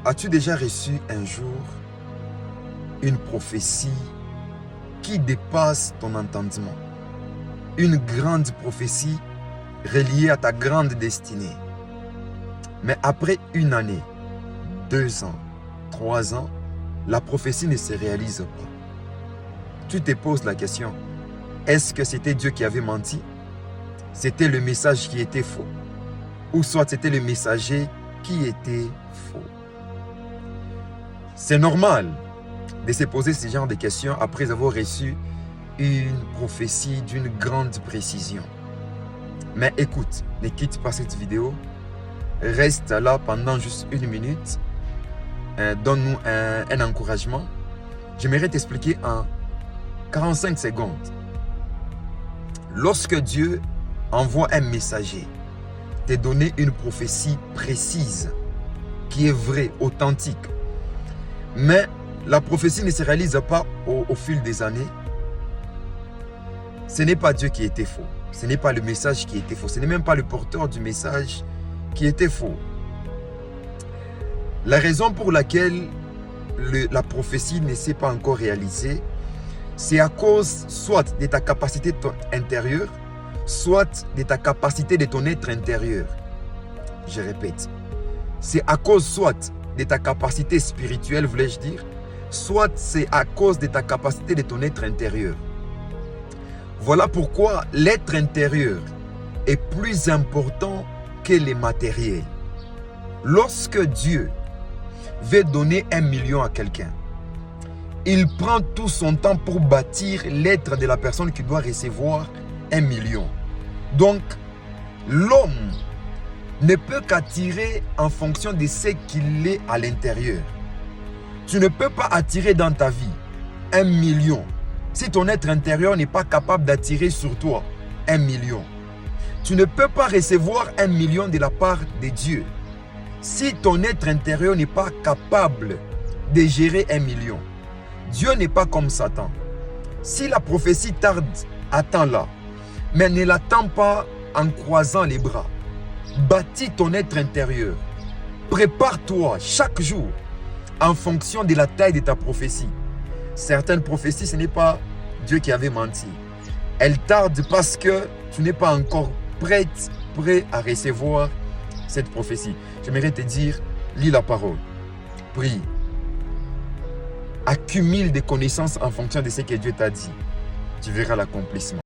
As-tu déjà reçu un jour une prophétie qui dépasse ton entendement? Une grande prophétie reliée à ta grande destinée. Mais après une année, 2 ans, 3 ans, la prophétie ne se réalise pas. Tu te poses la question, est-ce que c'était Dieu qui avait menti? C'était le message qui était faux? Ou soit c'était le messager qui était faux? C'est normal de se poser ce genre de questions après avoir reçu une prophétie d'une grande précision. Mais écoute, ne quitte pas cette vidéo. Reste là pendant juste 1 minute. Donne-nous un encouragement. J'aimerais t'expliquer en 45 secondes. Lorsque Dieu envoie un messager te donner une prophétie précise, qui est vraie, authentique, mais la prophétie ne se réalise pas au fil des années, ce n'est pas Dieu qui était faux. Ce n'est pas le message qui était faux. Ce n'est même pas le porteur du message qui était faux. La raison pour laquelle la prophétie ne s'est pas encore réalisée, c'est à cause soit de ta capacité intérieure, soit de ta capacité de ton être intérieur. Je répète. C'est à cause soit de ta capacité spirituelle, voulais-je dire, soit c'est à cause de ta capacité de ton être intérieur. Voilà pourquoi l'être intérieur est plus important que les matériels. Lorsque Dieu veut donner 1 million à quelqu'un, il prend tout son temps pour bâtir l'être de la personne qui doit recevoir 1 million. Donc, l'homme ne peut qu'attirer en fonction de ce qu'il est à l'intérieur. Tu ne peux pas attirer dans ta vie 1 million si ton être intérieur n'est pas capable d'attirer sur toi 1 million. Tu ne peux pas recevoir 1 million de la part de Dieu si ton être intérieur n'est pas capable de gérer 1 million. Dieu n'est pas comme Satan. Si la prophétie tarde, attends-la. Mais ne l'attends pas en croisant les bras. Bâtis ton être intérieur. Prépare-toi chaque jour en fonction de la taille de ta prophétie. Certaines prophéties, ce n'est pas Dieu qui avait menti. Elles tardent parce que tu n'es pas encore prêt à recevoir cette prophétie. J'aimerais te dire, lis la parole, prie, accumule des connaissances en fonction de ce que Dieu t'a dit. Tu verras l'accomplissement.